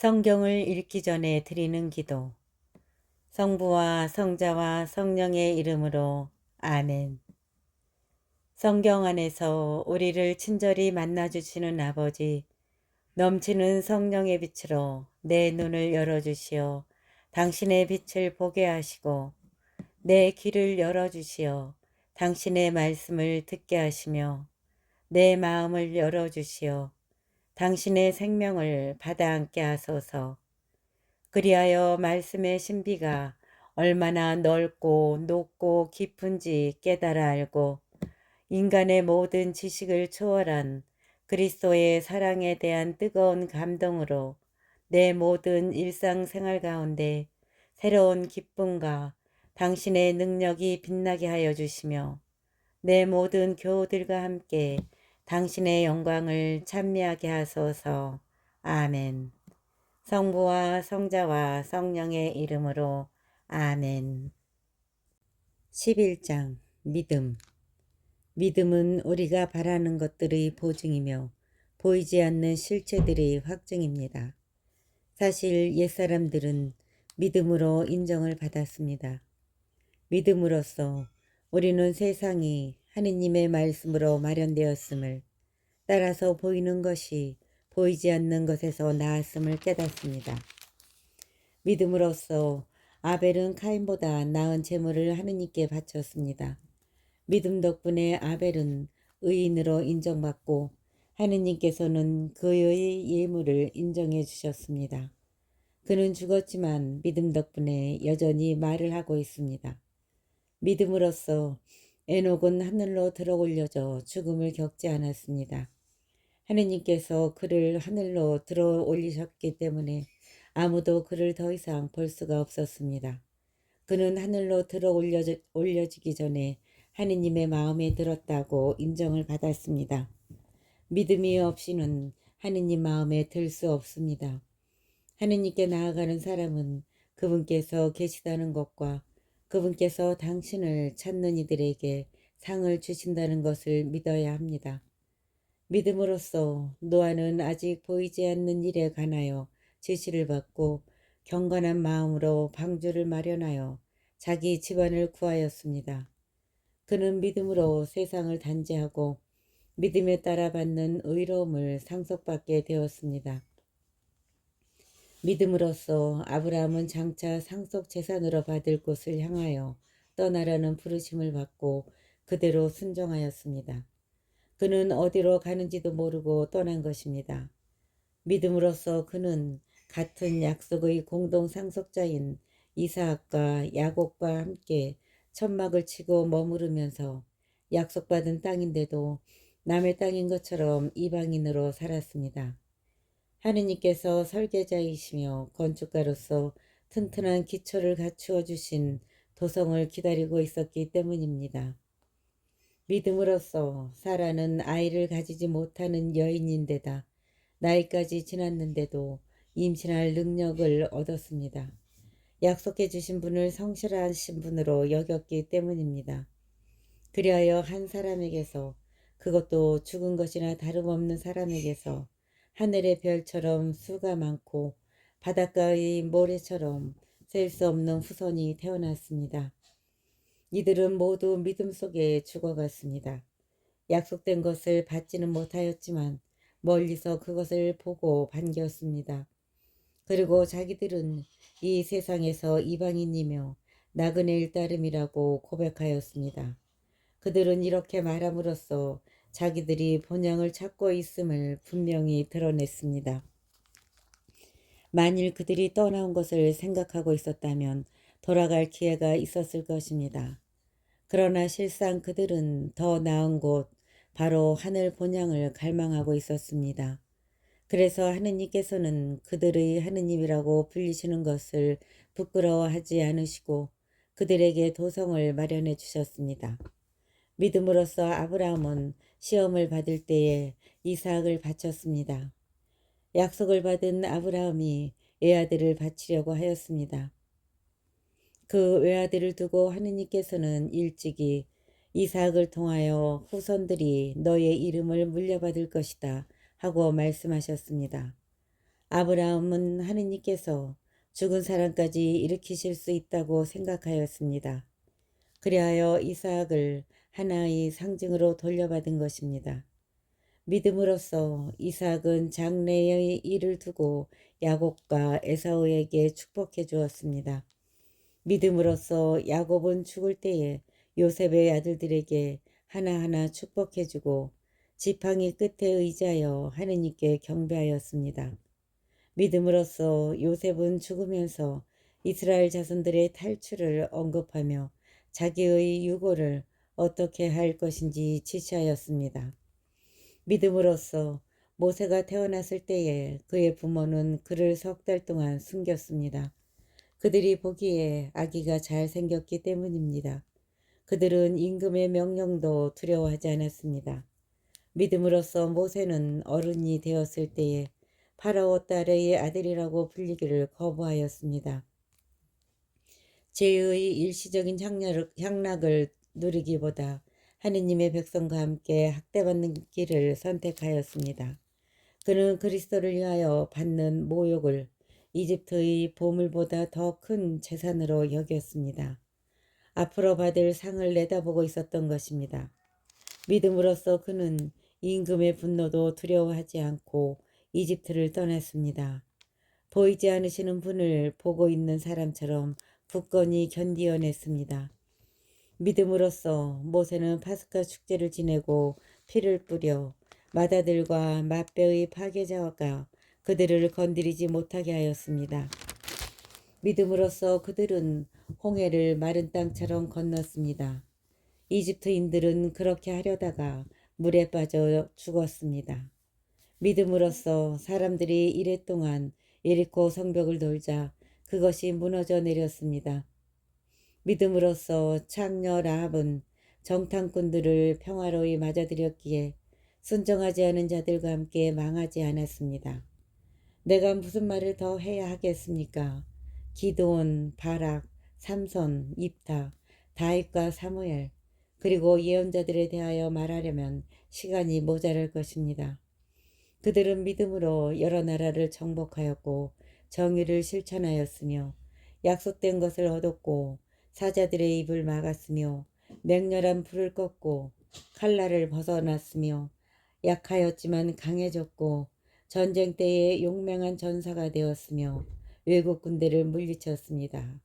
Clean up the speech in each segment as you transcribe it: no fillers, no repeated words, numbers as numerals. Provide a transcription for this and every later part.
성경을 읽기 전에 드리는 기도. 성부와 성자와 성령의 이름으로 아멘. 성경 안에서 우리를 친절히 만나주시는 아버지, 넘치는 성령의 빛으로 내 눈을 열어주시어 당신의 빛을 보게 하시고 내 귀를 열어주시어 당신의 말씀을 듣게 하시며 내 마음을 열어주시어 당신의 생명을 받아 안게 하소서. 그리하여 말씀의 신비가 얼마나 넓고 높고 깊은지 깨달아 알고 인간의 모든 지식을 초월한 그리스도의 사랑에 대한 뜨거운 감동으로 내 모든 일상생활 가운데 새로운 기쁨과 당신의 능력이 빛나게 하여 주시며 내 모든 교우들과 함께 당신의 영광을 찬미하게 하소서. 아멘. 성부와 성자와 성령의 이름으로 아멘. 11장 믿음. 믿음은 우리가 바라는 것들의 보증이며 보이지 않는 실체들의 확증입니다. 사실 옛사람들은 믿음으로 인정을 받았습니다. 믿음으로써 우리는 세상이 하느님의 말씀으로 마련되었음을, 따라서 보이는 것이 보이지 않는 것에서 나았음을 깨닫습니다. 믿음으로써 아벨은 카인보다 나은 제물을 하느님께 바쳤습니다. 믿음 덕분에 아벨은 의인으로 인정받고 하느님께서는 그의 예물을 인정해 주셨습니다. 그는 죽었지만 믿음 덕분에 여전히 말을 하고 있습니다. 믿음으로써 에녹은 하늘로 들어올려져 죽음을 겪지 않았습니다. 하느님께서 그를 하늘로 들어 올리셨기 때문에 아무도 그를 더 이상 볼 수가 없었습니다. 그는 하늘로 들어 올려지기 전에 하느님의 마음에 들었다고 인정을 받았습니다. 믿음이 없이는 하느님 마음에 들 수 없습니다. 하느님께 나아가는 사람은 그분께서 계시다는 것과 그분께서 당신을 찾는 이들에게 상을 주신다는 것을 믿어야 합니다. 믿음으로써 노아는 아직 보이지 않는 일에 관하여 지시를 받고 경건한 마음으로 방주를 마련하여 자기 집안을 구하였습니다. 그는 믿음으로 세상을 단죄하고 믿음에 따라 받는 의로움을 상속받게 되었습니다. 믿음으로써 아브라함은 장차 상속 재산으로 받을 곳을 향하여 떠나라는 부르심을 받고 그대로 순종하였습니다. 그는 어디로 가는지도 모르고 떠난 것입니다. 믿음으로써 그는 같은 약속의 공동 상속자인 이삭과 야곱과 함께 천막을 치고 머무르면서 약속받은 땅인데도 남의 땅인 것처럼 이방인으로 살았습니다. 하느님께서 설계자이시며 건축가로서 튼튼한 기초를 갖추어 주신 도성을 기다리고 있었기 때문입니다. 믿음으로써 사라는 아이를 가지지 못하는 여인인데다 나이까지 지났는데도 임신할 능력을 얻었습니다. 약속해 주신 분을 성실하신 분으로 여겼기 때문입니다. 그리하여 한 사람에게서, 그것도 죽은 것이나 다름없는 사람에게서 하늘의 별처럼 수가 많고 바닷가의 모래처럼 셀 수 없는 후손이 태어났습니다. 이들은 모두 믿음 속에 죽어갔습니다. 약속된 것을 받지는 못하였지만 멀리서 그것을 보고 반겼습니다. 그리고 자기들은 이 세상에서 이방인이며 나그네일 따름이라고 고백하였습니다. 그들은 이렇게 말함으로써 자기들이 본향을 찾고 있음을 분명히 드러냈습니다. 만일 그들이 떠나온 것을 생각하고 있었다면 돌아갈 기회가 있었을 것입니다. 그러나 실상 그들은 더 나은 곳, 바로 하늘 본향을 갈망하고 있었습니다. 그래서 하느님께서는 그들의 하느님이라고 불리시는 것을 부끄러워하지 않으시고 그들에게 도성을 마련해 주셨습니다. 믿음으로써 아브라함은 시험을 받을 때에 이삭을 바쳤습니다. 약속을 받은 아브라함이 외아들을 바치려고 하였습니다. 그 외아들을 두고 하느님께서는 일찍이 이삭을 통하여 후손들이 너의 이름을 물려받을 것이다 하고 말씀하셨습니다. 아브라함은 하느님께서 죽은 사람까지 일으키실 수 있다고 생각하였습니다. 그리하여 이삭을 하나의 상징으로 돌려받은 것입니다. 믿음으로써 이삭은 장래의 일을 두고 야곱과 에사우에게 축복해 주었습니다. 믿음으로써 야곱은 죽을 때에 요셉의 아들들에게 하나하나 축복해 주고 지팡이 끝에 의지하여 하느님께 경배하였습니다. 믿음으로써 요셉은 죽으면서 이스라엘 자손들의 탈출을 언급하며 자기의 유고를 어떻게 할 것인지 지시하였습니다. 믿음으로써 모세가 태어났을 때에 그의 부모는 그를 3달 동안 숨겼습니다. 그들이 보기에 아기가 잘생겼기 때문입니다. 그들은 임금의 명령도 두려워하지 않았습니다. 믿음으로써 모세는 어른이 되었을 때에 파라오 딸의 아들이라고 불리기를 거부하였습니다. 죄의 일시적인 향락을 누리기보다 하느님의 백성과 함께 학대받는 길을 선택하였습니다. 그는 그리스도를 위하여 받는 모욕을 이집트의 보물보다 더 큰 재산으로 여겼습니다. 앞으로 받을 상을 내다보고 있었던 것입니다. 믿음으로써 그는 임금의 분노도 두려워하지 않고 이집트를 떠났습니다. 보이지 않으시는 분을 보고 있는 사람처럼 굳건히 견디어냈습니다. 믿음으로써 모세는 파스카 축제를 지내고 피를 뿌려 맏아들과 맏배의 파괴자가 그들을 건드리지 못하게 하였습니다. 믿음으로써 그들은 홍해를 마른 땅처럼 건넜습니다. 이집트인들은 그렇게 하려다가 물에 빠져 죽었습니다. 믿음으로써 사람들이 이랫동안 예리코 성벽을 돌자 그것이 무너져 내렸습니다. 믿음으로써 창녀 라합은 정탐꾼들을 평화로이 맞아들였기에 순종하지 않은 자들과 함께 망하지 않았습니다. 내가 무슨 말을 더 해야 하겠습니까? 기드온, 바락, 삼손, 입타, 다윗과 사무엘, 그리고 예언자들에 대하여 말하려면 시간이 모자랄 것입니다. 그들은 믿음으로 여러 나라를 정복하였고 정의를 실천하였으며 약속된 것을 얻었고 사자들의 입을 막았으며 맹렬한 불을 껐고 칼날을 벗어났으며 약하였지만 강해졌고 전쟁 때에 용맹한 전사가 되었으며 외국 군대를 물리쳤습니다.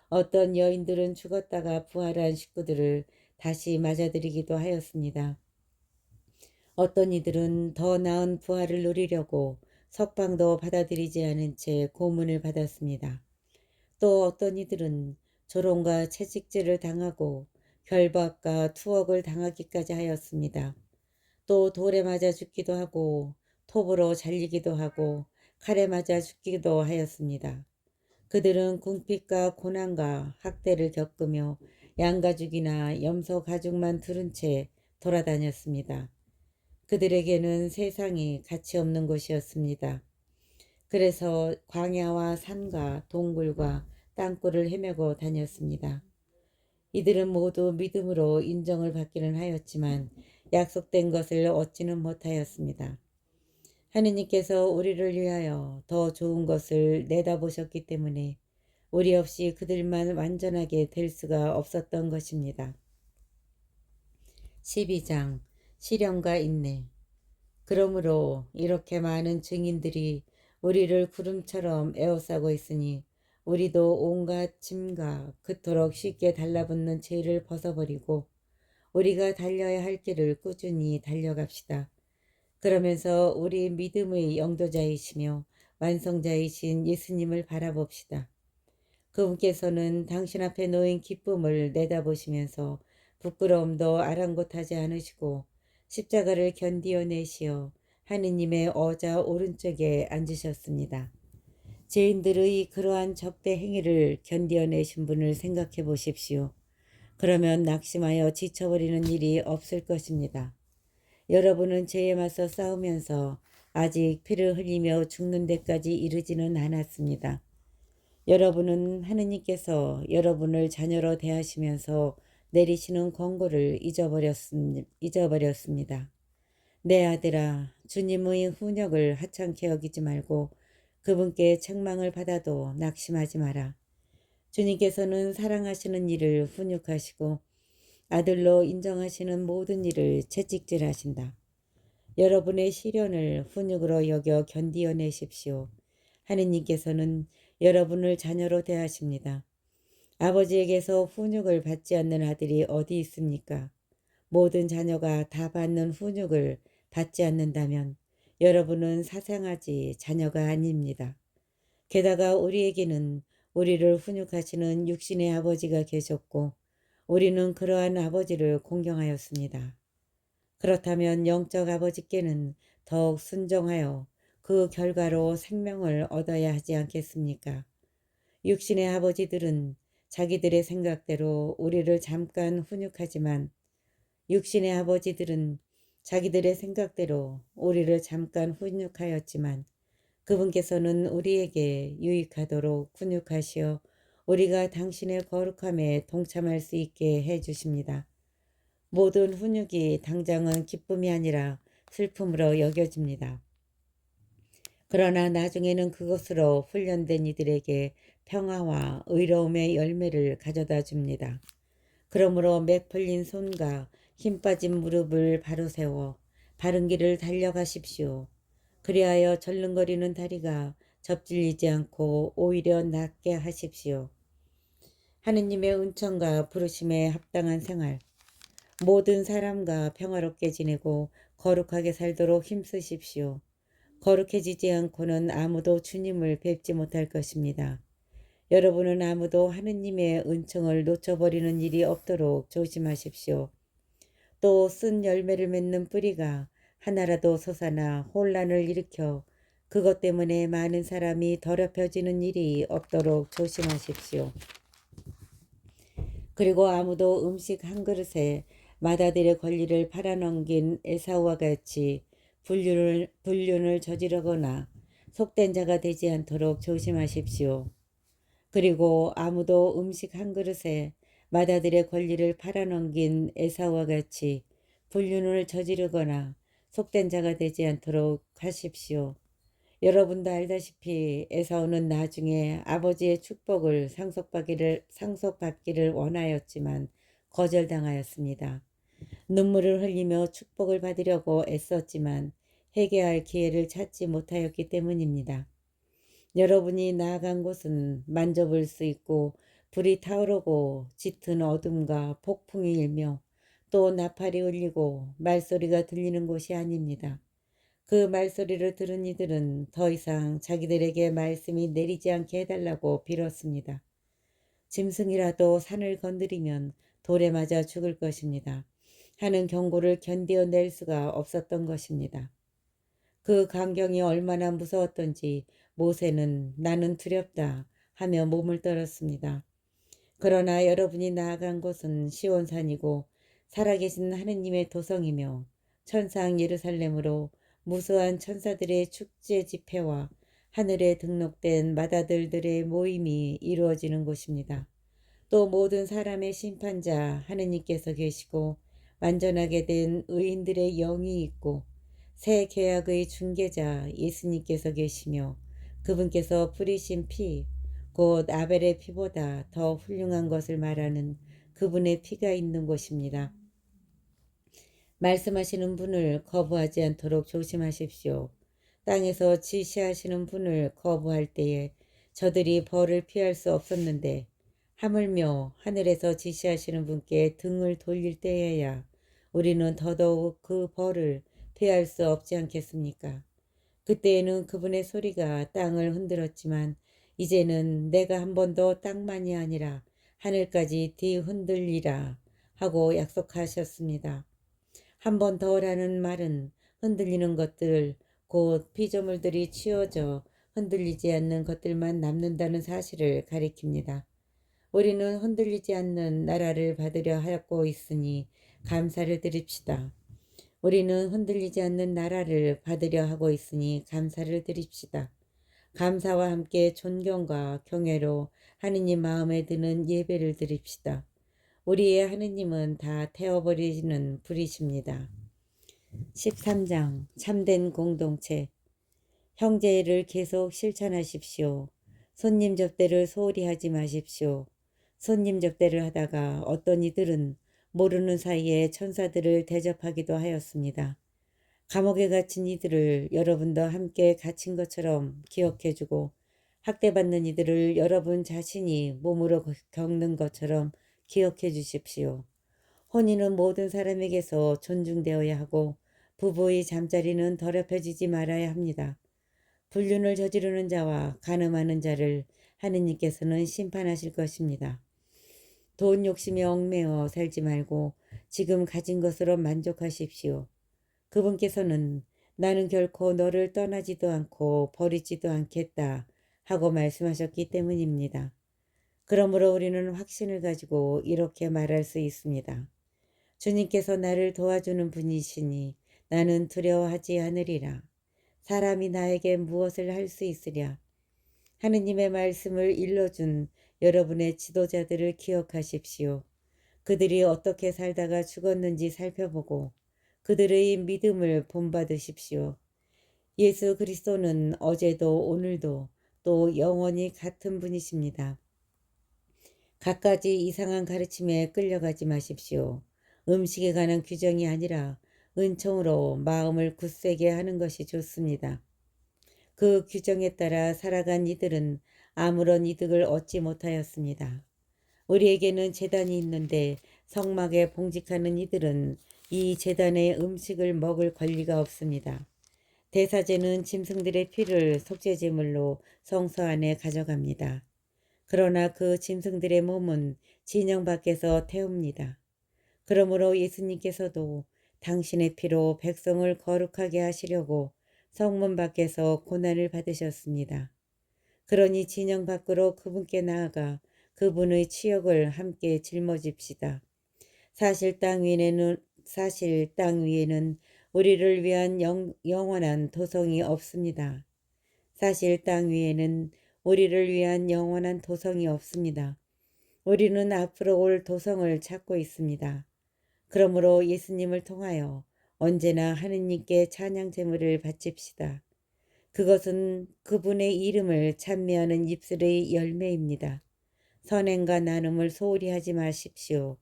어떤 여인들은 죽었다가 부활한 식구들을 다시 맞아들이기도 하였습니다. 어떤 이들은 더 나은 부활을 누리려고 석방도 받아들이지 않은 채 고문을 받았습니다. 또 어떤 이들은 조롱과 채찍질을 당하고 결박과 투옥을 당하기까지 하였습니다. 또 돌에 맞아 죽기도 하고 톱으로 잘리기도 하고 칼에 맞아 죽기도 하였습니다. 그들은 궁핍과 고난과 학대를 겪으며 양가죽이나 염소 가죽만 두른 채 돌아다녔습니다. 그들에게는 세상이 가치 없는 곳이었습니다. 그래서 광야와 산과 동굴과 땅굴을 헤매고 다녔습니다. 이들은 모두 믿음으로 인정을 받기는 하였지만 약속된 것을 얻지는 못하였습니다. 하느님께서 우리를 위하여 더 좋은 것을 내다보셨기 때문에 우리 없이 그들만 완전하게 될 수가 없었던 것입니다. 12장 시련과 인내. 그러므로 이렇게 많은 증인들이 우리를 구름처럼 에워싸고 있으니 우리도 온갖 짐과 그토록 쉽게 달라붙는 죄를 벗어버리고 우리가 달려야 할 길을 꾸준히 달려갑시다. 그러면서 우리 믿음의 영도자이시며 완성자이신 예수님을 바라봅시다. 그분께서는 당신 앞에 놓인 기쁨을 내다보시면서 부끄러움도 아랑곳하지 않으시고 십자가를 견디어내시어 하느님의 어자 오른쪽에 앉으셨습니다. 죄인들의 그러한 적대 행위를 견디어내신 분을 생각해 보십시오. 그러면 낙심하여 지쳐버리는 일이 없을 것입니다. 여러분은 죄에 맞서 싸우면서 아직 피를 흘리며 죽는 데까지 이르지는 않았습니다. 여러분은 하느님께서 여러분을 자녀로 대하시면서 내리시는 권고를 잊어버렸습니다. 내 아들아, 주님의 훈육을 하찮게 여기지 말고 그분께 책망을 받아도 낙심하지 마라. 주님께서는 사랑하시는 일을 훈육하시고 아들로 인정하시는 모든 일을 채찍질하신다. 여러분의 시련을 훈육으로 여겨 견디어내십시오. 하느님께서는 여러분을 자녀로 대하십니다. 아버지에게서 훈육을 받지 않는 아들이 어디 있습니까? 모든 자녀가 다 받는 훈육을 받지 않는다면 여러분은 사상하지 자녀가 아닙니다. 게다가 우리에게는 우리를 훈육하시는 육신의 아버지가 계셨고 우리는 그러한 아버지를 공경하였습니다. 그렇다면 영적 아버지께는 더욱 순종하여 그 결과로 생명을 얻어야 하지 않겠습니까? 육신의 아버지들은 자기들의 생각대로 우리를 잠깐 훈육하지만 육신의 아버지들은 자기들의 생각대로 우리를 잠깐 훈육하였지만 그분께서는 우리에게 유익하도록 훈육하시어 우리가 당신의 거룩함에 동참할 수 있게 해주십니다. 모든 훈육이 당장은 기쁨이 아니라 슬픔으로 여겨집니다. 그러나 나중에는 그것으로 훈련된 이들에게 평화와 의로움의 열매를 가져다 줍니다. 그러므로 맥 풀린 손과 힘 빠진 무릎을 바로 세워 바른 길을 달려가십시오. 그리하여 절름거리는 다리가 접질리지 않고 오히려 낫게 하십시오. 하느님의 은총과 부르심에 합당한 생활, 모든 사람과 평화롭게 지내고 거룩하게 살도록 힘쓰십시오. 거룩해지지 않고는 아무도 주님을 뵙지 못할 것입니다. 여러분은 아무도 하느님의 은총을 놓쳐버리는 일이 없도록 조심하십시오. 또 쓴 열매를 맺는 뿌리가 하나라도 솟아나 혼란을 일으켜 그것 때문에 많은 사람이 더럽혀지는 일이 없도록 조심하십시오. 그리고 아무도 음식 한 그릇에 맏아들의 권리를 팔아넘긴 에사우와 같이 불륜을 저지르거나 속된 자가 되지 않도록 조심하십시오. 그리고 아무도 음식 한 그릇에 맏아들의 권리를 팔아넘긴 에사우와 같이 불륜을 저지르거나 속된 자가 되지 않도록 하십시오. 여러분도 알다시피 에사우는 나중에 아버지의 축복을 상속받기를 원하였지만 거절당하였습니다. 눈물을 흘리며 축복을 받으려고 애썼지만 회개할 기회를 찾지 못하였기 때문입니다. 여러분이 나아간 곳은 만져볼 수 있고 불이 타오르고 짙은 어둠과 폭풍이 일며 또 나팔이 울리고 말소리가 들리는 곳이 아닙니다. 그 말소리를 들은 이들은 더 이상 자기들에게 말씀이 내리지 않게 해달라고 빌었습니다. 짐승이라도 산을 건드리면 돌에 맞아 죽을 것입니다. 하는 경고를 견디어낼 수가 없었던 것입니다. 그 광경이 얼마나 무서웠던지 모세는 나는 두렵다 하며 몸을 떨었습니다. 그러나 여러분이 나아간 곳은 시온산이고 살아계신 하느님의 도성이며 천상 예루살렘으로 무수한 천사들의 축제 집회와 하늘에 등록된 맏아들들의 모임이 이루어지는 곳입니다. 또 모든 사람의 심판자 하느님께서 계시고 완전하게 된 의인들의 영이 있고 새 계약의 중개자 예수님께서 계시며 그분께서 뿌리신 피, 곧 아벨의 피보다 더 훌륭한 것을 말하는 그분의 피가 있는 곳입니다. 말씀하시는 분을 거부하지 않도록 조심하십시오. 땅에서 지시하시는 분을 거부할 때에 저들이 벌을 피할 수 없었는데 하물며 하늘에서 지시하시는 분께 등을 돌릴 때에야 우리는 더더욱 그 벌을 피할 수 없지 않겠습니까? 그때에는 그분의 소리가 땅을 흔들었지만 이제는 내가 한 번도 땅만이 아니라 하늘까지 뒤흔들리라 하고 약속하셨습니다. 한 번 더라는 말은 흔들리는 것들, 곧 피조물들이 치워져 흔들리지 않는 것들만 남는다는 사실을 가리킵니다. 우리는 흔들리지 않는 나라를 받으려 하고 있으니 감사를 드립시다. 우리는 흔들리지 않는 나라를 받으려 하고 있으니 감사를 드립시다. 감사와 함께 존경과 경외로 하느님 마음에 드는 예배를 드립시다. 우리의 하느님은 다 태워버리시는 불이십니다. 13장 참된 공동체. 형제를 계속 실천하십시오. 손님 접대를 소홀히 하지 마십시오. 손님 접대를 하다가 어떤 이들은 모르는 사이에 천사들을 대접하기도 하였습니다. 감옥에 갇힌 이들을 여러분도 함께 갇힌 것처럼 기억해주고 학대받는 이들을 여러분 자신이 몸으로 겪는 것처럼 기억해 주십시오. 혼인은 모든 사람에게서 존중되어야 하고 부부의 잠자리는 더럽혀지지 말아야 합니다. 불륜을 저지르는 자와 간음하는 자를 하느님께서는 심판하실 것입니다. 돈 욕심에 얽매여 살지 말고 지금 가진 것으로 만족하십시오. 그분께서는 나는 결코 너를 떠나지도 않고 버리지도 않겠다 하고 말씀하셨기 때문입니다. 그러므로 우리는 확신을 가지고 이렇게 말할 수 있습니다. 주님께서 나를 도와주는 분이시니 나는 두려워하지 않으리라. 사람이 나에게 무엇을 할 수 있으랴. 하느님의 말씀을 일러준 여러분의 지도자들을 기억하십시오. 그들이 어떻게 살다가 죽었는지 살펴보고 그들의 믿음을 본받으십시오. 예수 그리스도는 어제도 오늘도 또 영원히 같은 분이십니다. 갖가지 이상한 가르침에 끌려가지 마십시오. 음식에 관한 규정이 아니라 은총으로 마음을 굳세게 하는 것이 좋습니다. 그 규정에 따라 살아간 이들은 아무런 이득을 얻지 못하였습니다. 우리에게는 제단이 있는데 성막에 봉직하는 이들은 이 제단의 음식을 먹을 권리가 없습니다. 대사제는 짐승들의 피를 속죄제물로 성소 안에 가져갑니다. 그러나 그 짐승들의 몸은 진영 밖에서 태웁니다. 그러므로 예수님께서도 당신의 피로 백성을 거룩하게 하시려고 성문 밖에서 고난을 받으셨습니다. 그러니 진영 밖으로 그분께 나아가 그분의 치욕을 함께 짊어집시다. 사실 땅 위에는 우리를 위한 영원한 도성이 없습니다. 사실 땅 위에는 우리를 위한 영원한 도성이 없습니다. 우리는 앞으로 올 도성을 찾고 있습니다. 그러므로 예수님을 통하여 언제나 하느님께 찬양 제물을 바칩시다. 그것은 그분의 이름을 찬미하는 입술의 열매입니다. 선행과 나눔을 소홀히 하지 마십시오.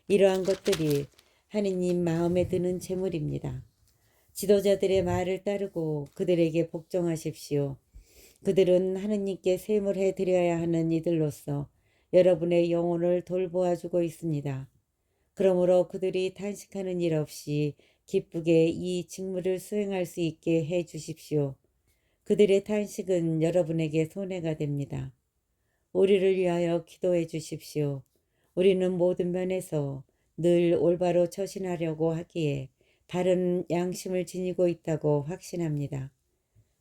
이러한 것들이 하느님 마음에 드는 제물입니다. 지도자들의 말을 따르고 그들에게 복종하십시오. 그들은 하느님께 세물해 드려야 하는 이들로서 여러분의 영혼을 돌보아주고 있습니다. 그러므로 그들이 탄식하는 일 없이 기쁘게 이 직무를 수행할 수 있게 해 주십시오. 그들의 탄식은 여러분에게 손해가 됩니다. 우리를 위하여 기도해 주십시오. 우리는 모든 면에서 늘 올바로 처신하려고 하기에 바른 양심을 지니고 있다고 확신합니다.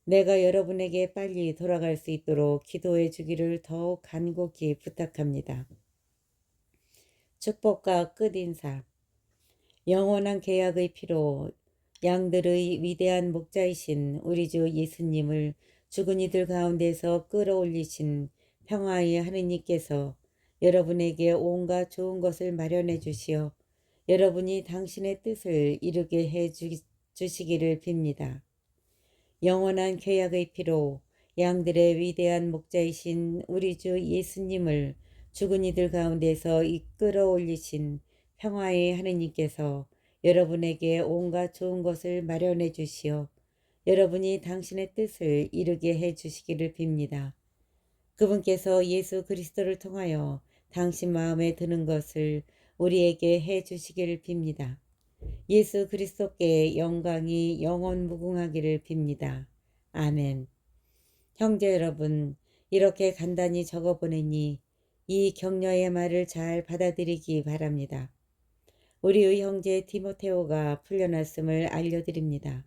내가 여러분에게 빨리 돌아갈 수 있도록 기도해 주기를 더욱 간곡히 부탁합니다. 축복과 끝인사. 영원한 계약의 피로 양들의 위대한 목자이신 우리 주 예수님을 죽은 이들 가운데서 끌어올리신 평화의 하느님께서 여러분에게 온갖 좋은 것을 마련해 주시어 여러분이 당신의 뜻을 이루게 해 주시기를 빕니다. 영원한 계약의 피로 양들의 위대한 목자이신 우리 주 예수님을 죽은 이들 가운데서 이끌어 올리신 평화의 하느님께서 여러분에게 온갖 좋은 것을 마련해 주시어 여러분이 당신의 뜻을 이루게 해 주시기를 빕니다. 그분께서 예수 그리스도를 통하여 당신 마음에 드는 것을 우리에게 해 주시기를 빕니다. 예수 그리스도께 영광이 영원 무궁하기를 빕니다. 아멘. 형제 여러분, 이렇게 간단히 적어보내니 이 격려의 말을 잘 받아들이기 바랍니다. 우리의 형제 디모테오가 풀려났음을 알려드립니다.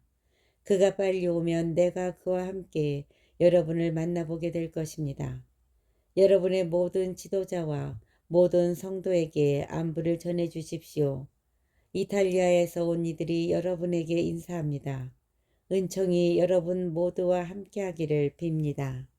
그가 빨리 오면 내가 그와 함께 여러분을 만나보게 될 것입니다. 여러분의 모든 지도자와 모든 성도에게 안부를 전해 주십시오. 이탈리아에서 온 이들이 여러분에게 인사합니다. 은총이 여러분 모두와 함께하기를 빕니다.